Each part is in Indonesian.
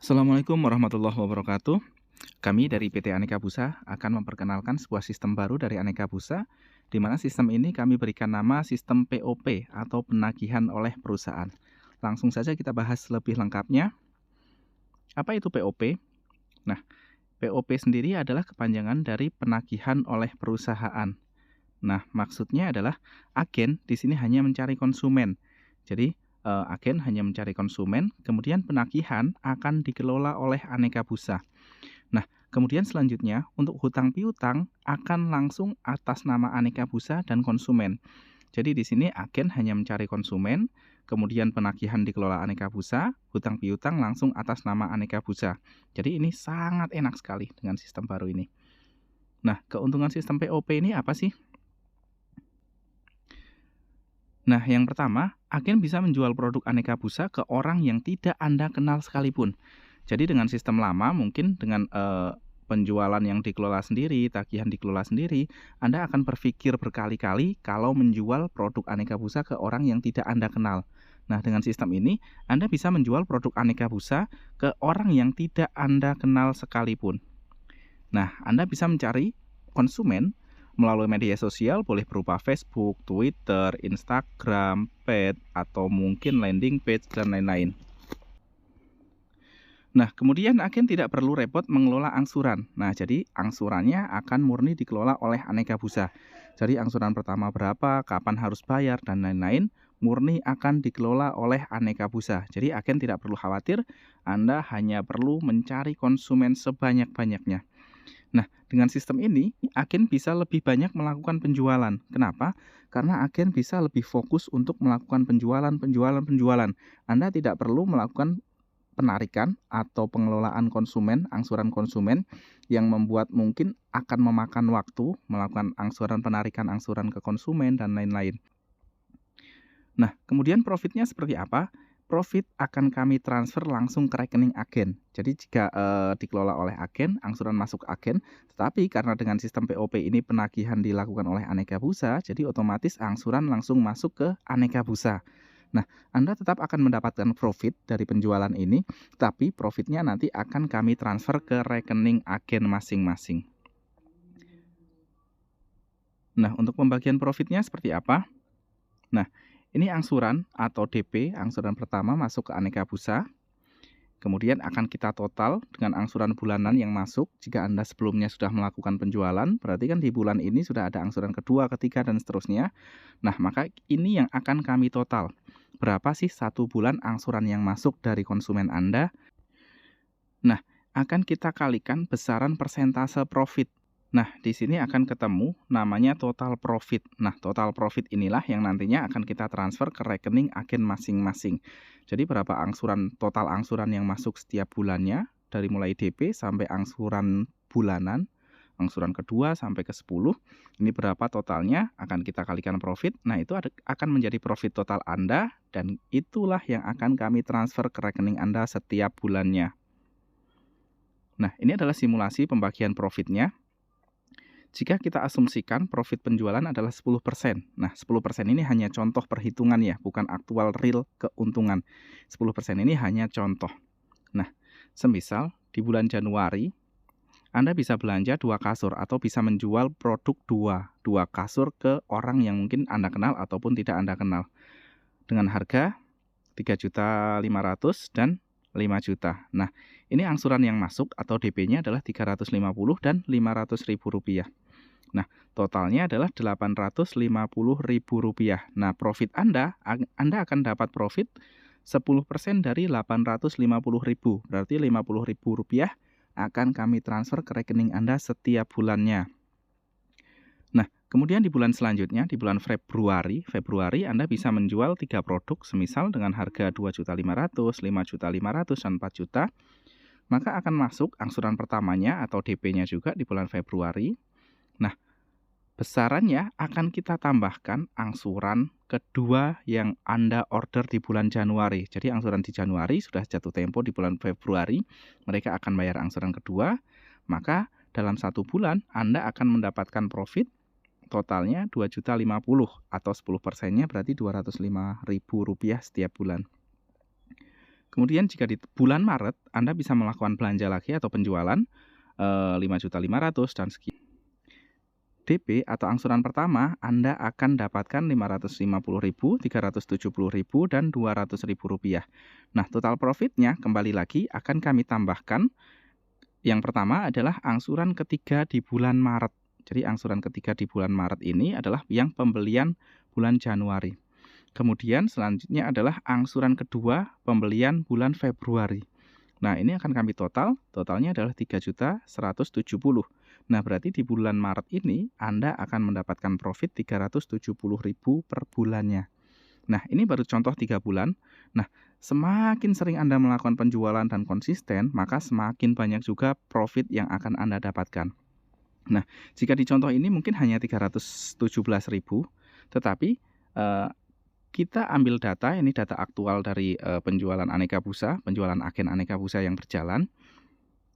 Assalamualaikum warahmatullahi wabarakatuh. Kami dari PT Aneka Busa akan memperkenalkan sebuah sistem baru dari Aneka Busa, di mana sistem ini kami berikan nama sistem POP atau penagihan oleh perusahaan. Langsung saja kita bahas lebih lengkapnya. Apa itu POP? Nah, POP sendiri adalah kepanjangan dari penagihan oleh perusahaan. Nah, maksudnya adalah agen di sini hanya mencari konsumen. Jadi, agen hanya mencari konsumen, kemudian penagihan akan dikelola oleh Aneka Busa. Nah, kemudian selanjutnya untuk hutang piutang akan langsung atas nama Aneka Busa dan konsumen. Jadi di sini agen hanya mencari konsumen, kemudian penagihan dikelola Aneka Busa, hutang piutang langsung atas nama Aneka Busa. Jadi ini sangat enak sekali dengan sistem baru ini. Nah, keuntungan sistem POP ini apa sih? Nah, yang pertama, agen bisa menjual produk Aneka Busa ke orang yang tidak Anda kenal sekalipun. Jadi dengan sistem lama mungkin dengan, penjualan yang dikelola sendiri, tagihan dikelola sendiri, Anda akan berpikir berkali-kali kalau menjual produk Aneka Busa ke orang yang tidak Anda kenal. Nah, dengan sistem ini, Anda bisa menjual produk Aneka Busa ke orang yang tidak Anda kenal sekalipun. Nah, Anda bisa mencari konsumen melalui media sosial, boleh berupa Facebook, Twitter, Instagram, Pet, atau mungkin landing page, dan lain-lain. Nah, kemudian agen tidak perlu repot mengelola angsuran. Nah, jadi angsurannya akan murni dikelola oleh Aneka Busa. Jadi angsuran pertama berapa, kapan harus bayar, dan lain-lain, murni akan dikelola oleh Aneka Busa. Jadi agen tidak perlu khawatir, Anda hanya perlu mencari konsumen sebanyak-banyaknya. Nah, dengan sistem ini, agen bisa lebih banyak melakukan penjualan. Kenapa? Karena agen bisa lebih fokus untuk melakukan penjualan. Anda tidak perlu melakukan penarikan atau pengelolaan konsumen, angsuran konsumen yang membuat mungkin akan memakan waktu melakukan angsuran penarikan angsuran ke konsumen dan lain-lain. Nah, kemudian profitnya seperti apa? Profit akan kami transfer langsung ke rekening agen. Jadi jika, dikelola oleh agen, angsuran masuk ke agen, tetapi karena dengan sistem POP ini penagihan dilakukan oleh Aneka Busa, jadi otomatis angsuran langsung masuk ke Aneka Busa. Nah, Anda tetap akan mendapatkan profit dari penjualan ini, tapi profitnya nanti akan kami transfer ke rekening agen masing-masing. Nah, untuk pembagian profitnya seperti apa? Nah, ini angsuran atau DP, angsuran pertama masuk ke Aneka Busa, kemudian akan kita total dengan angsuran bulanan yang masuk. Jika Anda sebelumnya sudah melakukan penjualan, berarti kan di bulan ini sudah ada angsuran kedua, ketiga, dan seterusnya. Nah, maka ini yang akan kami total. Berapa sih satu bulan angsuran yang masuk dari konsumen Anda? Nah, akan kita kalikan besaran persentase profit. Nah, di sini akan ketemu namanya total profit. Nah, total profit inilah yang nantinya akan kita transfer ke rekening agen masing-masing. Jadi berapa total angsuran yang masuk setiap bulannya, dari mulai DP sampai angsuran bulanan, angsuran kedua sampai ke 10, ini berapa totalnya, akan kita kalikan profit. Nah, itu akan menjadi profit total Anda, dan itulah yang akan kami transfer ke rekening Anda setiap bulannya. Nah, ini adalah simulasi pembagian profitnya. Jika kita asumsikan profit penjualan adalah 10%. Nah, 10% ini hanya contoh perhitungan ya, bukan aktual real keuntungan. 10% ini hanya contoh. Nah, semisal di bulan Januari, Anda bisa belanja 2 kasur atau bisa menjual produk dua kasur ke orang yang mungkin Anda kenal ataupun tidak Anda kenal. Dengan harga 3.500.000 dan 5 juta. Nah, ini angsuran yang masuk atau DP-nya adalah 350 dan 500.000 rupiah. Nah, totalnya adalah 850.000 rupiah. Nah, profit Anda akan dapat profit 10% dari 850.000. Berarti 50.000 rupiah akan kami transfer ke rekening Anda setiap bulannya. Nah, kemudian di bulan selanjutnya, di bulan Februari Anda bisa menjual 3 produk, semisal dengan harga 2.500.000, 5.500.000, dan 4 juta. Maka akan masuk angsuran pertamanya atau DP-nya juga di bulan Februari. Nah, besarannya akan kita tambahkan angsuran kedua yang Anda order di bulan Januari. Jadi angsuran di Januari sudah jatuh tempo di bulan Februari, mereka akan bayar angsuran kedua, maka dalam 1 bulan Anda akan mendapatkan profit totalnya 2.050.000 atau 10%-nya berarti 205.000 rupiah setiap bulan. Kemudian jika di bulan Maret Anda bisa melakukan belanja lagi atau penjualan 5.500.000 dan sekian. DP atau angsuran pertama Anda akan dapatkan 550.000, 370.000 dan Rp200.000. Nah, total profitnya kembali lagi akan kami tambahkan. Yang pertama adalah angsuran ketiga di bulan Maret. Jadi angsuran ketiga di bulan Maret ini adalah yang pembelian bulan Januari. Kemudian selanjutnya adalah angsuran kedua pembelian bulan Februari. Nah, ini akan kami totalnya adalah 3.170.000. Nah, berarti di bulan Maret ini Anda akan mendapatkan profit 370.000 per bulannya. Nah, ini baru contoh 3 bulan. Nah, semakin sering Anda melakukan penjualan dan konsisten, maka semakin banyak juga profit yang akan Anda dapatkan. Nah, jika di contoh ini mungkin hanya 317.000, tetapi kita ambil data, ini data aktual dari penjualan Aneka Busa, penjualan agen Aneka Busa yang berjalan.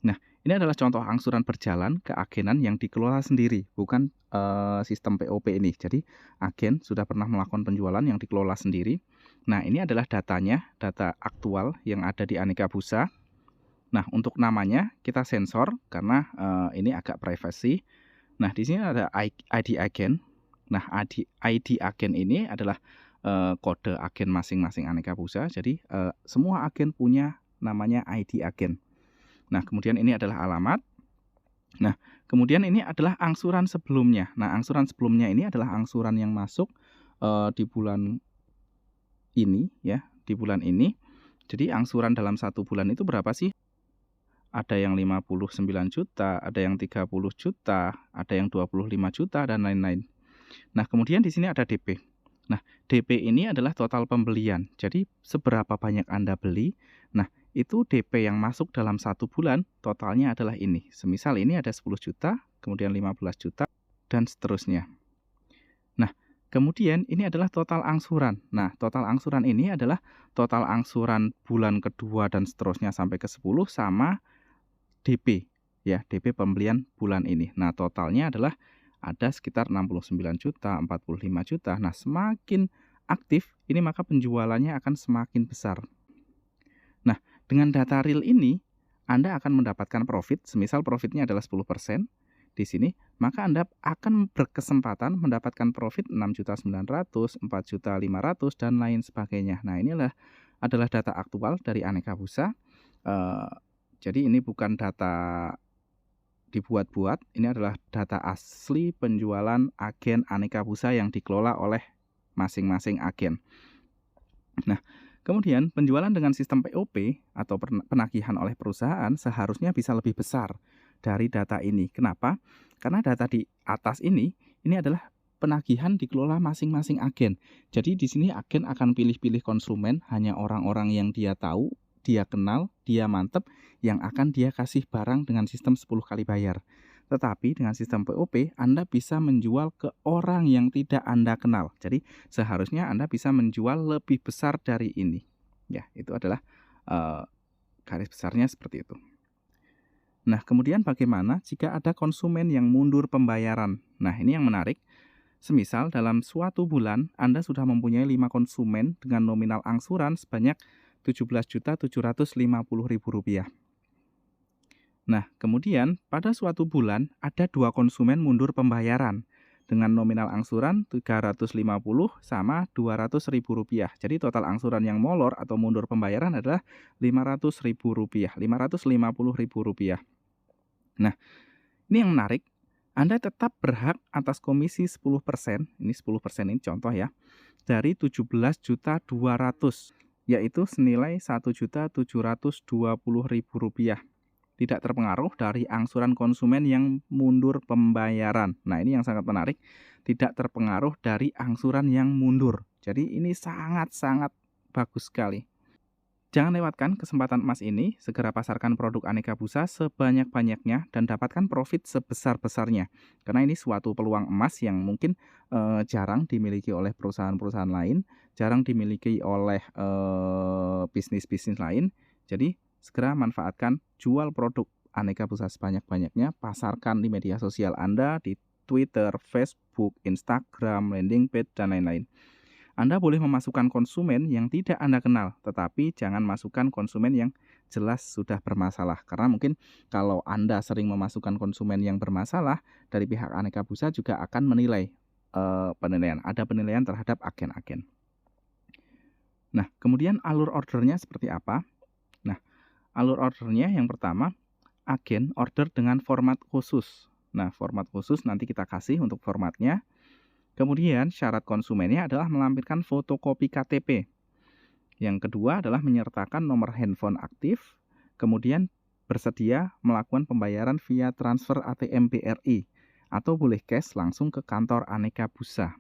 Nah, ini adalah contoh angsuran berjalan ke agenan yang dikelola sendiri, bukan sistem POP ini. Jadi, agen sudah pernah melakukan penjualan yang dikelola sendiri. Nah, ini adalah datanya, data aktual yang ada di Aneka Busa. Nah, untuk namanya kita sensor karena ini agak privacy. Nah, di sini ada ID agen. Nah, ID agen ini adalah kode agen masing-masing Aneka Busa. Jadi, semua agen punya namanya ID agen. Nah, kemudian ini adalah alamat. Nah, kemudian ini adalah angsuran sebelumnya. Nah, angsuran sebelumnya ini adalah angsuran yang masuk di bulan ini ya, di bulan ini. Jadi, angsuran dalam satu bulan itu berapa sih? Ada yang 59 juta, ada yang 30 juta, ada yang 25 juta, dan lain-lain. Nah, kemudian di sini ada DP. Nah, DP ini adalah total pembelian. Jadi, seberapa banyak Anda beli. Nah, itu DP yang masuk dalam satu bulan, totalnya adalah ini. Semisal ini ada 10 juta, kemudian 15 juta, dan seterusnya. Nah, kemudian ini adalah total angsuran. Nah, total angsuran ini adalah total angsuran bulan kedua dan seterusnya sampai ke 10 sama DP. Ya, DP pembelian bulan ini. Nah, totalnya adalah ada sekitar 69 juta, 45 juta. Nah, semakin aktif ini maka penjualannya akan semakin besar. Nah, dengan data real ini Anda akan mendapatkan profit, semisal profitnya adalah 10% di sini, maka Anda akan berkesempatan mendapatkan profit 6.900.000, 4.500.000 dan lain sebagainya. Nah, inilah adalah data aktual dari Aneka Busa. Jadi ini bukan data dibuat-buat, ini adalah data asli penjualan agen Aneka Busa yang dikelola oleh masing-masing agen. Nah, kemudian penjualan dengan sistem POP atau penagihan oleh perusahaan seharusnya bisa lebih besar dari data ini. Kenapa? Karena data di atas ini adalah penagihan dikelola masing-masing agen. Jadi di sini agen akan pilih-pilih konsumen, hanya orang-orang yang dia tahu, dia kenal, dia mantep, yang akan dia kasih barang dengan sistem 10 kali bayar. Tetapi dengan sistem POP, Anda bisa menjual ke orang yang tidak Anda kenal. Jadi seharusnya Anda bisa menjual lebih besar dari ini. Ya, itu adalah garis besarnya seperti itu. Nah, kemudian bagaimana jika ada konsumen yang mundur pembayaran? Nah, ini yang menarik. Semisal dalam suatu bulan Anda sudah mempunyai 5 konsumen dengan nominal angsuran sebanyak Rp17.750.000. Nah, kemudian pada suatu bulan ada 2 konsumen mundur pembayaran dengan nominal angsuran 350 sama Rp200.000. Jadi total angsuran yang molor atau mundur pembayaran adalah Rp500.000, Rp550.000. Nah, ini yang menarik. Anda tetap berhak atas komisi 10%, ini 10% ini contoh ya, dari Rp17.200.000, yaitu senilai Rp1.720.000. Tidak terpengaruh dari angsuran konsumen yang mundur pembayaran. Nah, ini yang sangat menarik, tidak terpengaruh dari angsuran yang mundur. Jadi ini sangat-sangat bagus sekali. Jangan lewatkan kesempatan emas ini, segera pasarkan produk Aneka Busa sebanyak-banyaknya dan dapatkan profit sebesar-besarnya. Karena ini suatu peluang emas yang mungkin jarang dimiliki oleh perusahaan-perusahaan lain, jarang dimiliki oleh bisnis-bisnis lain. Jadi segera manfaatkan, jual produk Aneka Busa sebanyak-banyaknya, pasarkan di media sosial Anda, di Twitter, Facebook, Instagram, landing page, dan lain-lain. Anda boleh memasukkan konsumen yang tidak Anda kenal, tetapi jangan masukkan konsumen yang jelas sudah bermasalah. Karena mungkin kalau Anda sering memasukkan konsumen yang bermasalah, dari pihak Aneka Busa juga akan menilai, ada penilaian terhadap agen-agen. Nah, kemudian alur ordernya seperti apa? Nah, alur ordernya yang pertama, agen order dengan format khusus. Nah, format khusus nanti kita kasih untuk formatnya. Kemudian syarat konsumennya adalah melampirkan fotokopi KTP. Yang kedua adalah menyertakan nomor handphone aktif, kemudian bersedia melakukan pembayaran via transfer ATM BRI atau boleh cash langsung ke kantor Aneka Busa.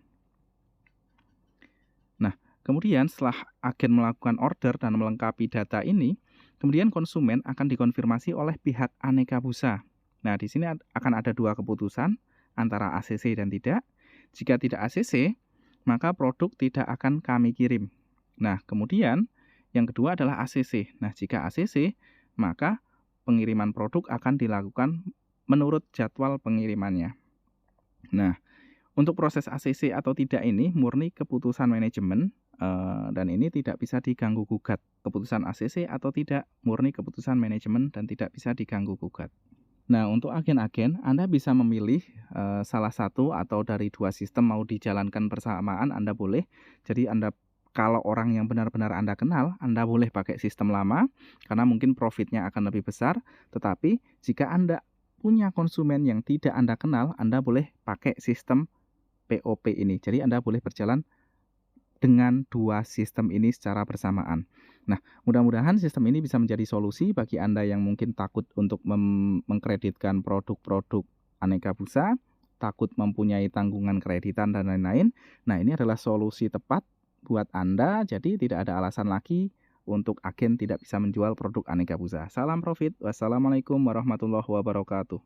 Nah, kemudian setelah agen melakukan order dan melengkapi data ini, kemudian konsumen akan dikonfirmasi oleh pihak Aneka Busa. Nah, di sini akan ada dua keputusan antara ACC dan tidak. Jika tidak ACC, maka produk tidak akan kami kirim. Nah, kemudian yang kedua adalah ACC. Nah, jika ACC, maka pengiriman produk akan dilakukan menurut jadwal pengirimannya. Nah, untuk proses ACC atau tidak ini murni keputusan manajemen, dan ini tidak bisa diganggu-gugat. Keputusan ACC atau tidak murni keputusan manajemen dan tidak bisa diganggu-gugat. Nah, untuk agen-agen, Anda bisa memilih salah satu atau dari dua sistem mau dijalankan bersamaan, Anda boleh. Jadi kalau orang yang benar-benar Anda kenal, Anda boleh pakai sistem lama, karena mungkin profitnya akan lebih besar. Tetapi jika Anda punya konsumen yang tidak Anda kenal, Anda boleh pakai sistem POP ini. Jadi Anda boleh berjalan dengan dua sistem ini secara bersamaan. Nah, mudah-mudahan sistem ini bisa menjadi solusi bagi Anda yang mungkin takut untuk mengkreditkan produk-produk Aneka Busa, takut mempunyai tanggungan kreditan dan lain-lain. Nah, ini adalah solusi tepat buat Anda, jadi tidak ada alasan lagi untuk agen tidak bisa menjual produk Aneka Busa. Salam profit. Wassalamualaikum warahmatullahi wabarakatuh.